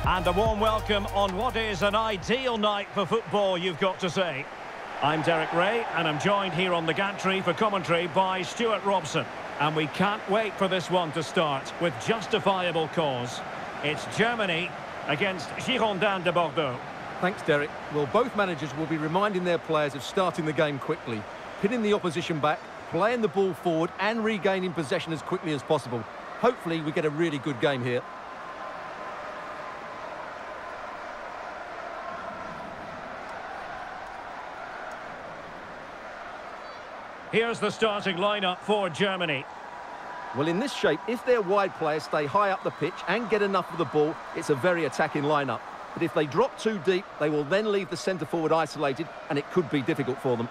And a warm welcome on what is an ideal night for football, you've got to say. I'm Derek Ray, and I'm joined here on the gantry for commentary by Stuart Robson. And we can't wait for this one to start with justifiable cause. It's Germany against Girondins de Bordeaux. Thanks, Derek. Well, both managers will be reminding their players of starting the game quickly, pinning the opposition back, playing the ball forward and regaining possession as quickly as possible. Hopefully we get a really good game here. Here's the starting lineup for Germany. Well, in this shape, if their wide players stay high up the pitch and get enough of the ball, it's a very attacking lineup. But if they drop too deep, they will then leave the centre-forward isolated, and it could be difficult for them.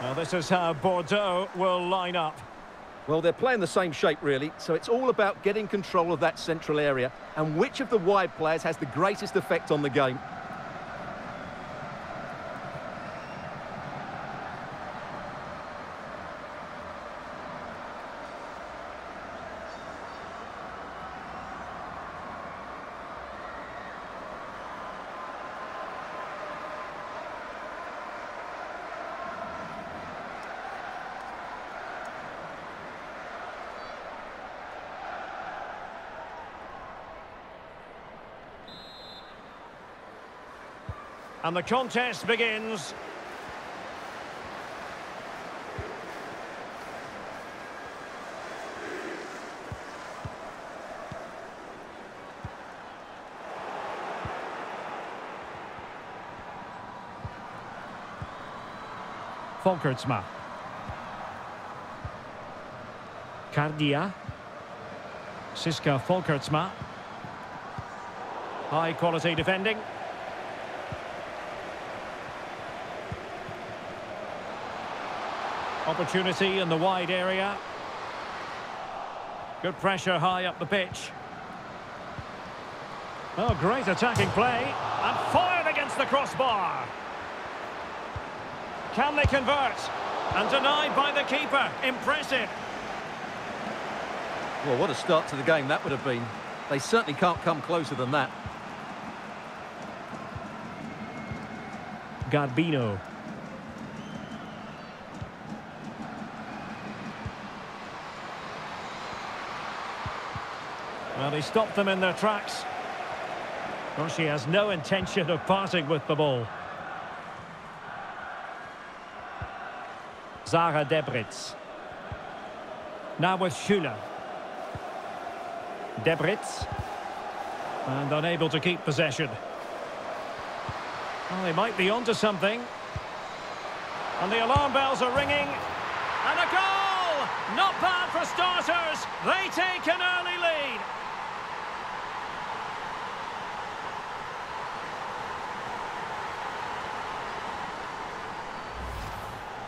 Well, this is how Bordeaux will line up. Well, they're playing the same shape, really, so it's all about getting control of that central area and which of the wide players has the greatest effect on the game. And the contest begins. Volkertsma. Cardia. Siska Volkertsma. High quality defending. Opportunity in the wide area. Good pressure high up the pitch. Oh, great attacking play. And fired against the crossbar. Can they convert? And denied by the keeper. Impressive. Well, what a start to the game that would have been. They certainly can't come closer than that. Garbino. Well, he stopped them in their tracks. Well, she has no intention of parting with the ball. Zara Debritz. Now with Schüller. Debritz. And unable to keep possession. Well, they might be onto something. And the alarm bells are ringing. And a goal! Not bad for starters. They take an early lead.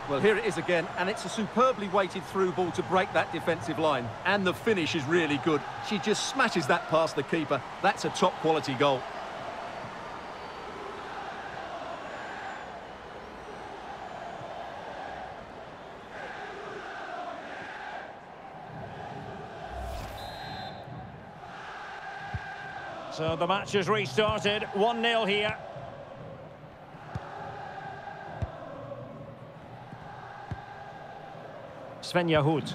Well, here it is again, and it's a superbly weighted through ball to break that defensive line. And the finish is really good. She just smashes that past the keeper. That's a top-quality goal. So the match has restarted. 1-0 here. Svenja Hoed.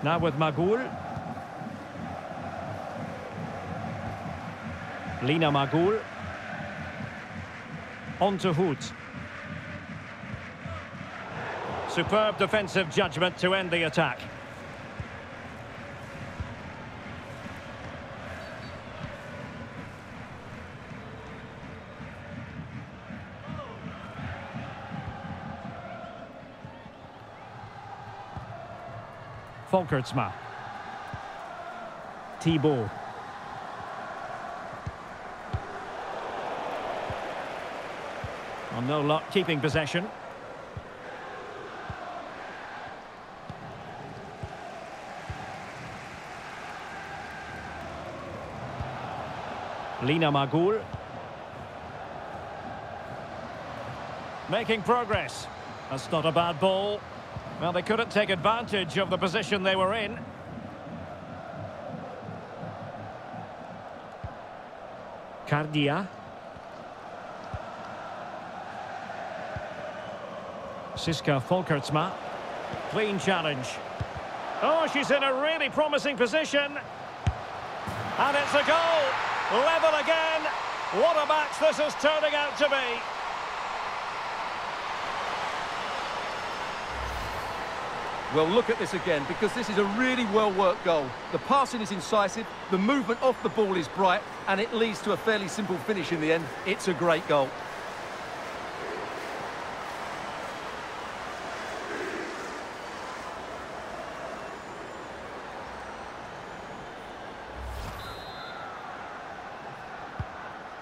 Now with Magoul. Lina Magoul. On to Hoed. Superb defensive judgment to end the attack. Volkertsma. Thibault. Well, no luck keeping possession. Lina Magul. Making progress. That's not a bad ball. Well, they couldn't take advantage of the position they were in. Cardia. Siska Folkertsma. Clean challenge. Oh, she's in a really promising position. And it's a goal. Level again. What a match this is turning out to be. Well, look at this again, because this is a really well-worked goal. The passing is incisive, the movement off the ball is bright, and it leads to a fairly simple finish in the end. It's a great goal.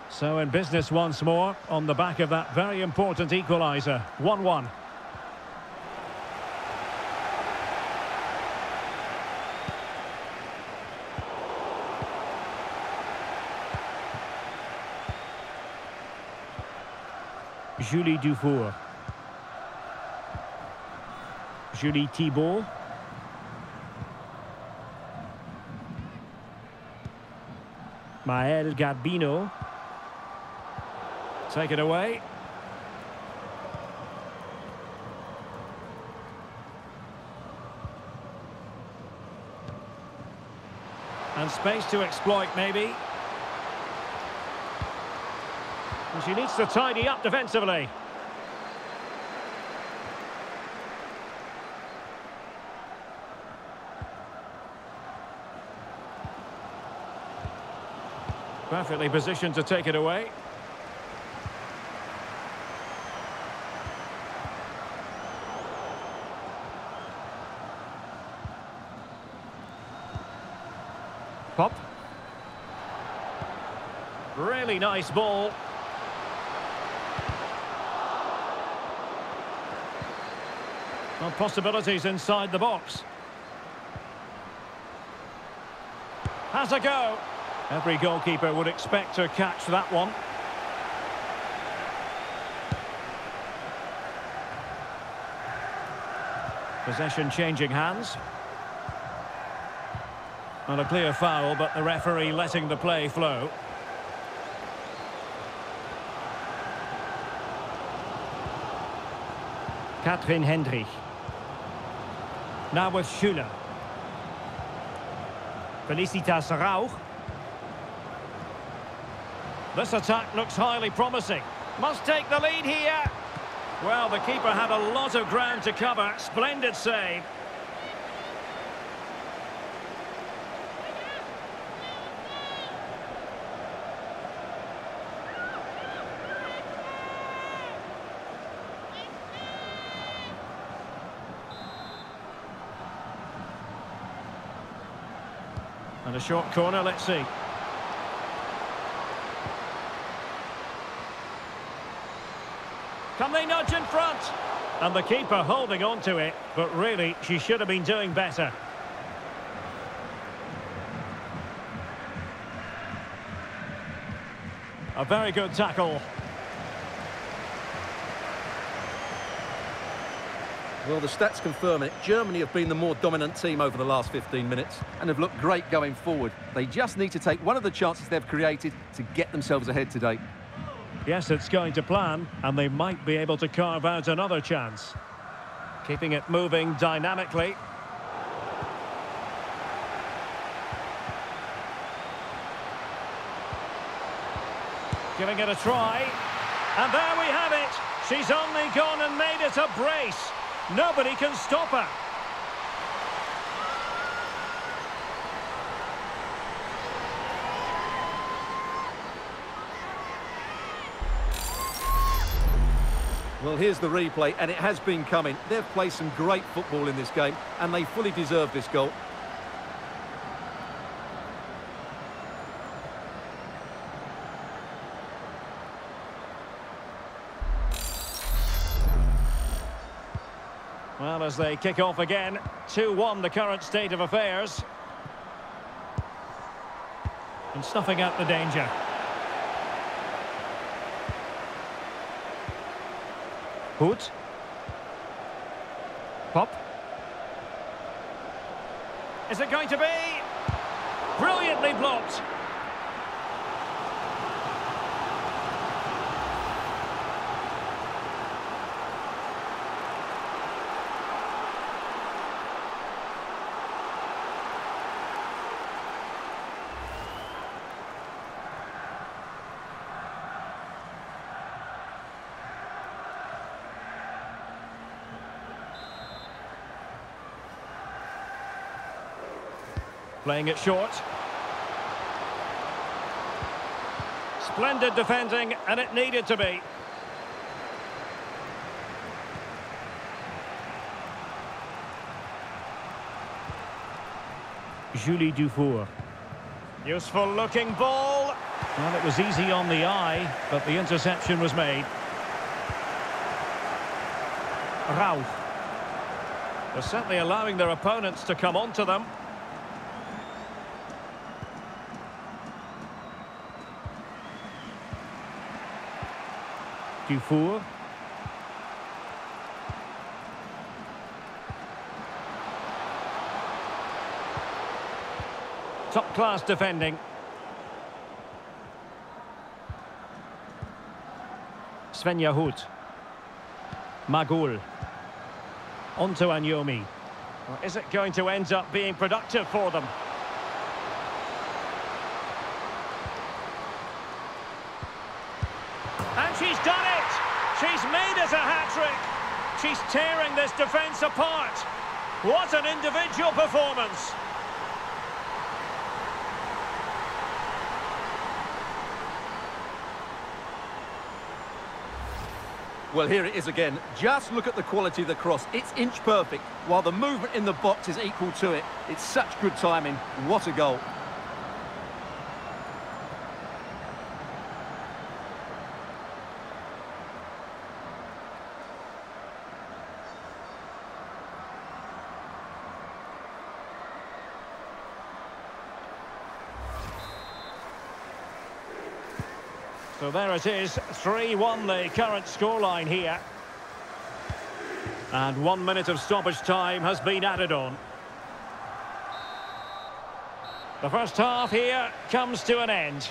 So in business once more, on the back of that very important equaliser. 1-1. Julie Dufour. Julie Thibault. Maëlle Garbino. Take it away. And space to exploit, maybe. And she needs to tidy up defensively. Perfectly positioned to take it away. Pop. Really nice ball. Well, possibilities inside the box. Has a go. Every goalkeeper would expect to catch that one. Possession changing hands. Not a clear foul, but the referee letting the play flow. Katrin Hendrich. Now with Schüller. Felicitas Rauch. This attack looks highly promising. Must take the lead here. Well, the keeper had a lot of ground to cover. Splendid save. And a short corner, let's see. Can they nudge in front? And the keeper holding on to it, but really, she should have been doing better. A very good tackle. Well, the stats confirm it. Germany have been the more dominant team over the last 15 minutes and have looked great going forward. They just need to take one of the chances they've created to get themselves ahead today. Yes, it's going to plan, and they might be able to carve out another chance. Keeping it moving dynamically. Giving it a try. And there we have it. She's only gone and made it a brace. Nobody can stop her. Well, here's the replay, and it has been coming. They've played some great football in this game, and they fully deserve this goal. Well, as they kick off again, 2-1 the current state of affairs. And snuffing out the danger. Hood. Pop. Is it going to be? Brilliantly blocked. Playing it short. Splendid defending, and it needed to be. Julie Dufour. Useful looking ball. Well, it was easy on the eye, but the interception was made. Rauch. They're certainly allowing their opponents to come onto them. Dufour. Top-class defending. Svenja Hood. Magul. Onto Anyomi. Well, is it going to end up being productive for them? And she's done it! She's made it a hat-trick! She's tearing this defence apart! What an individual performance! Well, here it is again. Just look at the quality of the cross. It's inch perfect, while the movement in the box is equal to it. It's such good timing. What a goal. So there it is, 3-1 the current scoreline here. And 1 minute of stoppage time has been added on. The first half here comes to an end.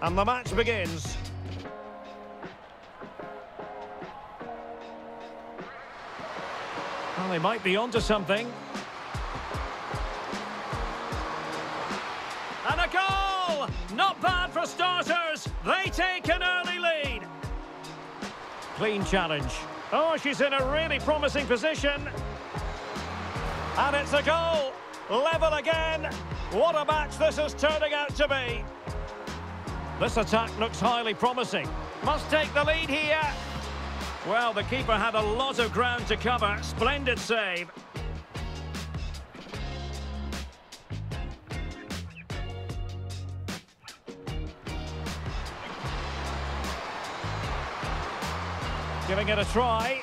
And the match begins. Well, they might be onto something. And a goal! Not bad for starters. They take an early lead. Clean challenge. Oh, she's in a really promising position. And it's a goal. Level again. What a match this is turning out to be. This attack looks highly promising. Must take the lead here. Well, the keeper had a lot of ground to cover. Splendid save. Giving it a try.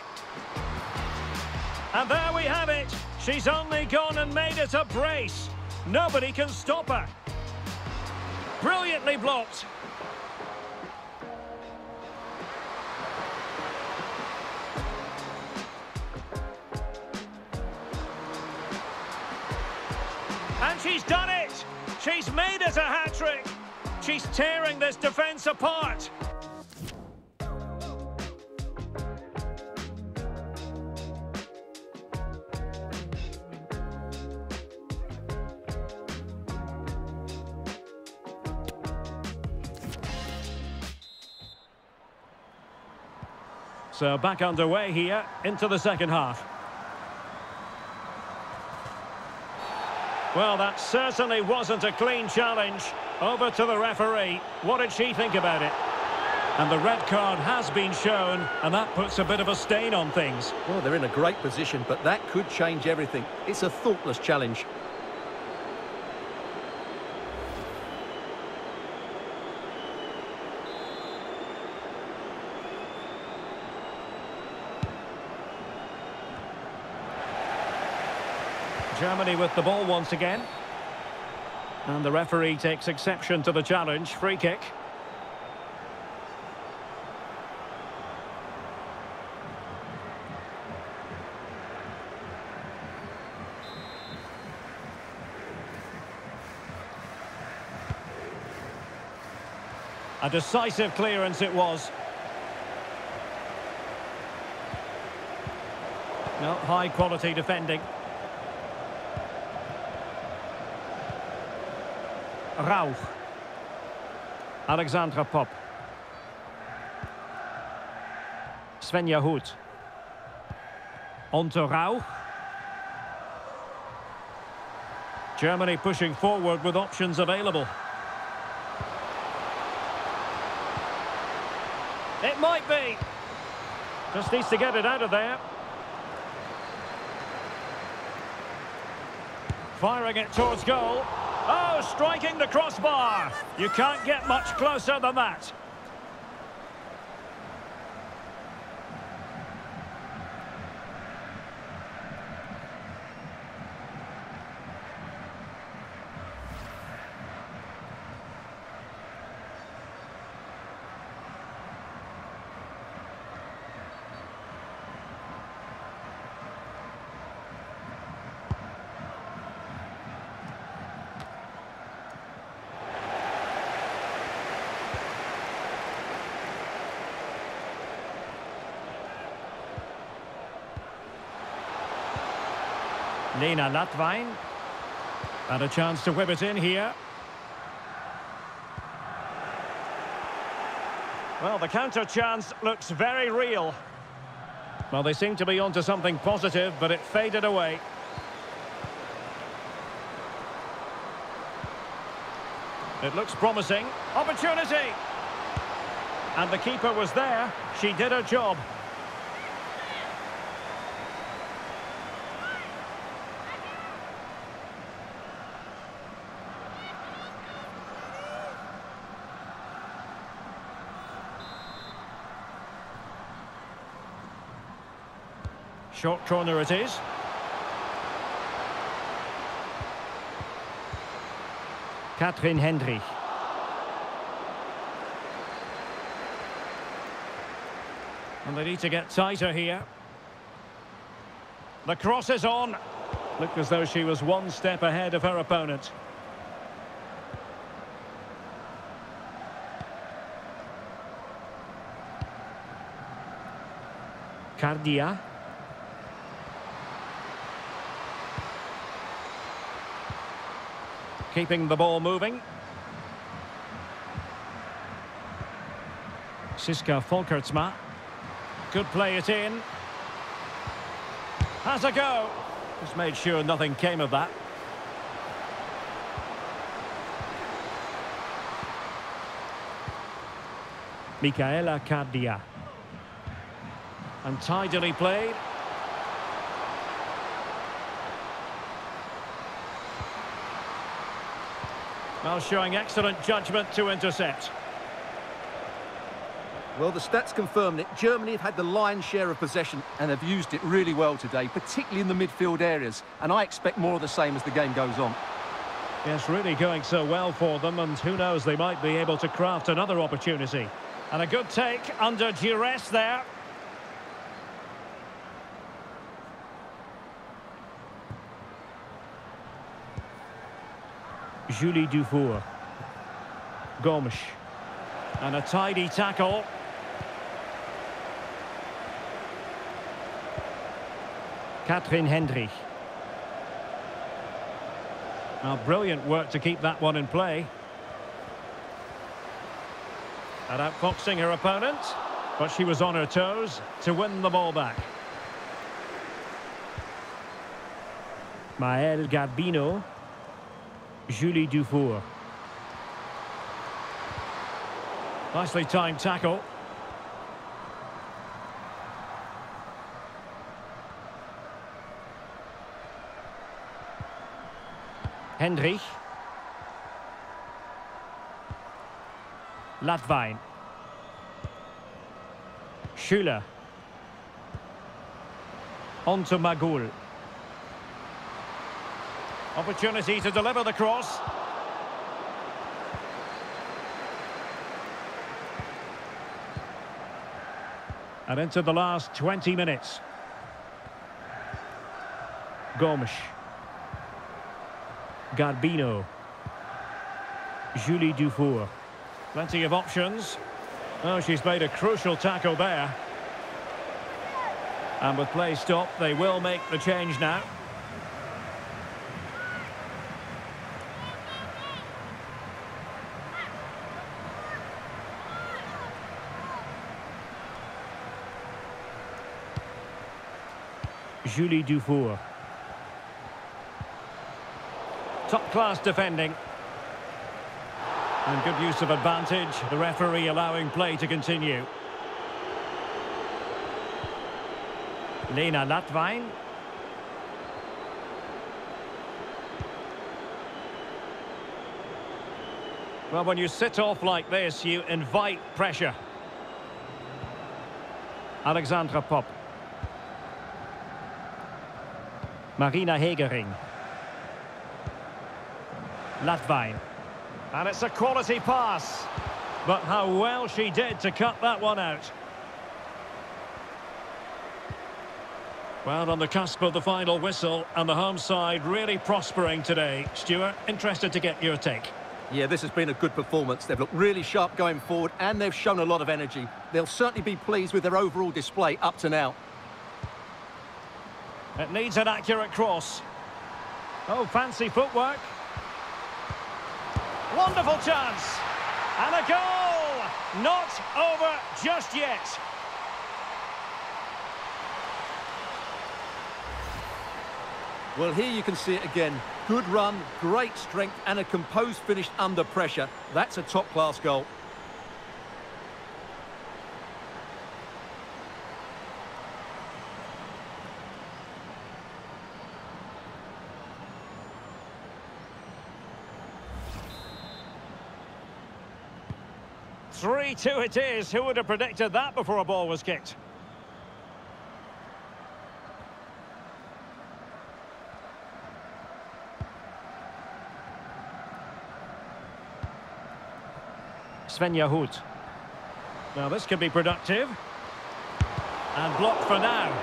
And there we have it. She's only gone and made it a brace. Nobody can stop her. Brilliantly blocked. And she's done it! She's made it a hat-trick! She's tearing this defence apart! So back underway here into the second half. Well, that certainly wasn't a clean challenge. Over to the referee. What did she think about it? And the red card has been shown, and that puts a bit of a stain on things. Well, they're in a great position, but that could change everything. It's a thoughtless challenge. Germany with the ball once again. And the referee takes exception to the challenge. Free kick. A decisive clearance it was. No, high quality defending. Rauch. Alexandra Pop. Svenja Hoed. On to Rauch. Germany pushing forward with options available. It might be. Just needs to get it out of there. Firing it towards goal. Oh, striking the crossbar. You can't get much closer than that. Lena Latvain. And a chance to whip it in here. Well, the counter chance looks very real. Well, they seem to be onto something positive, but it faded away. It looks promising. Opportunity! And the keeper was there. She did her job. Short corner it is. Katrin Hendrich. And they need to get tighter here. The cross is on. Looked as though she was one step ahead of her opponent. Cardia. Keeping the ball moving. Siska Folkertsma. Could play it in. Has a go. Just made sure nothing came of that. Michaela Cardia. And tidily played. Well, showing excellent judgment to intercept. Well, the stats confirm that Germany have had the lion's share of possession and have used it really well today, particularly in the midfield areas. And I expect more of the same as the game goes on. Yes, really going so well for them, and who knows, they might be able to craft another opportunity. And a good take under duress there. Julie Dufour. Gomes. And a tidy tackle. Katrin Hendrich. Now, brilliant work to keep that one in play. And outfoxing her opponent, but she was on her toes to win the ball back. Maëlle Garbino. Julie Dufour. Nicely timed tackle. Hendrich. Latvain. Schüler. On to Magul. Opportunity to deliver the cross. And into the last 20 minutes. Gomes. Garbino. Julie Dufour. Plenty of options. Oh, she's made a crucial tackle there. And with play stopped, they will make the change now. Julie Dufour. Top-class defending. And good use of advantage. The referee allowing play to continue. Lena Latvain. Well, when you sit off like this, you invite pressure. Alexandra Pop. Marina Hegering. Latvain. And it's a quality pass. But how well she did to cut that one out. Well, on the cusp of the final whistle, and the home side really prospering today. Stuart, interested to get your take. Yeah, this has been a good performance. They've looked really sharp going forward, and they've shown a lot of energy. They'll certainly be pleased with their overall display up to now. It needs an accurate cross. Oh, fancy footwork. Wonderful chance. And a goal! Not over just yet. Well, here you can see it again. Good run, great strength, and a composed finish under pressure. That's a top-class goal. Three-two it is. Who would have predicted that before a ball was kicked? Svenja Hoot. Now this could be productive. And blocked for now.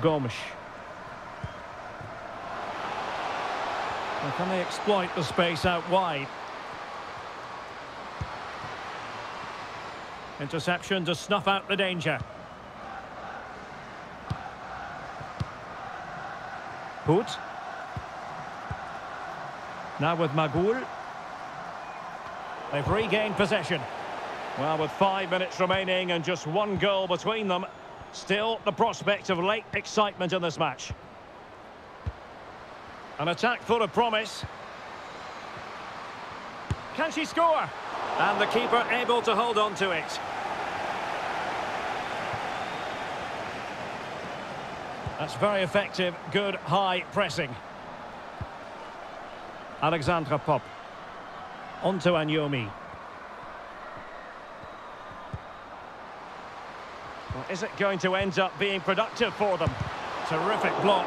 Gomes. Well, can they exploit the space out wide? Interception to snuff out the danger. Hoot. Now with Magul. They've regained possession. Well, with 5 minutes remaining and just one goal between them, still the prospect of late excitement in this match. An attack full of promise. Can she score? And the keeper able to hold on to it. That's very effective, good high pressing. Alexandra Pop. On to Anyomi. Well, is it going to end up being productive for them? Terrific block.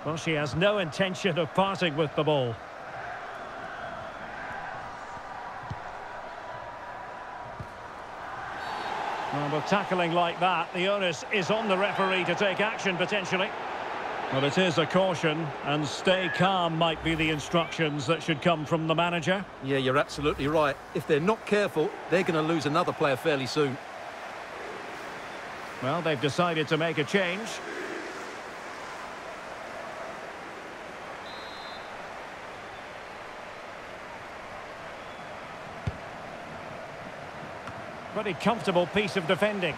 Well, she has no intention of parting with the ball. Well, with tackling like that, the onus is on the referee to take action, potentially. Well, it is a caution, and stay calm might be the instructions that should come from the manager. Yeah, you're absolutely right. If they're not careful, they're going to lose another player fairly soon. Well, they've decided to make a change. Pretty comfortable piece of defending.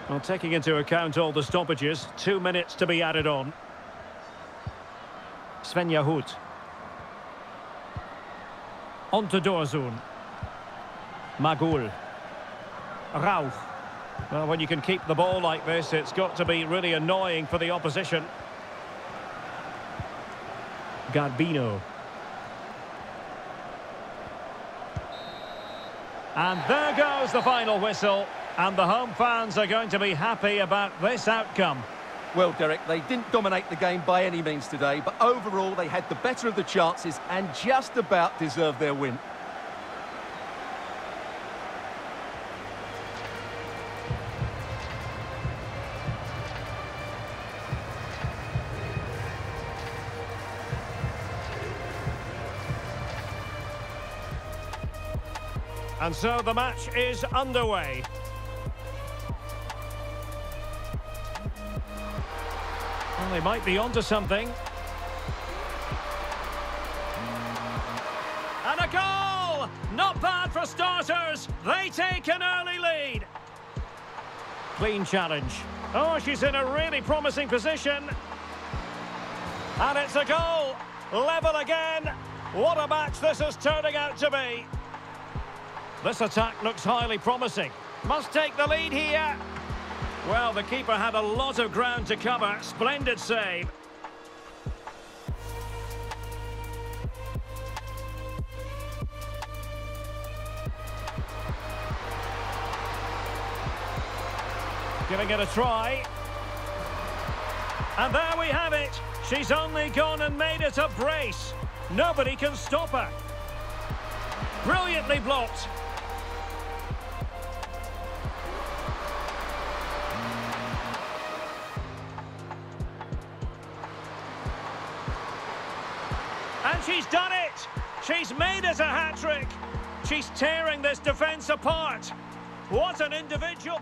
Well, taking into account all the stoppages, 2 minutes to be added on. Svenja Hoot. On to Dorzun. Magul. Rauch. Well, when you can keep the ball like this, it's got to be really annoying for the opposition. Garbino. And there goes the final whistle. And the home fans are going to be happy about this outcome. Well, Derek, they didn't dominate the game by any means today, but overall they had the better of the chances and just about deserved their win. And so the match is underway. Well, they might be onto something. And a goal! Not bad for starters. They take an early lead. Clean challenge. Oh, she's in a really promising position. And it's a goal. Level again. What a match this is turning out to be. This attack looks highly promising. Must take the lead here. Well, the keeper had a lot of ground to cover. Splendid save. Giving it a try. And there we have it. She's only gone and made it a brace. Nobody can stop her. Brilliantly blocked. And she's done it! She's made it a hat-trick! She's tearing this defence apart! What an individual...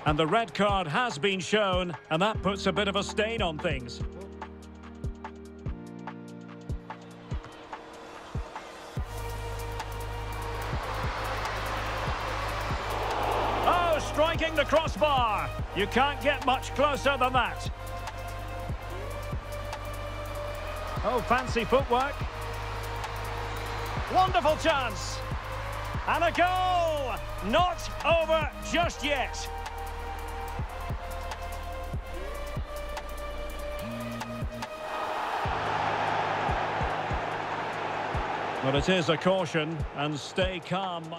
And the red card has been shown, and that puts a bit of a stain on things. Striking the crossbar. You can't get much closer than that. Oh, fancy footwork. Wonderful chance. And a goal. Not over just yet. But it is a caution, and stay calm.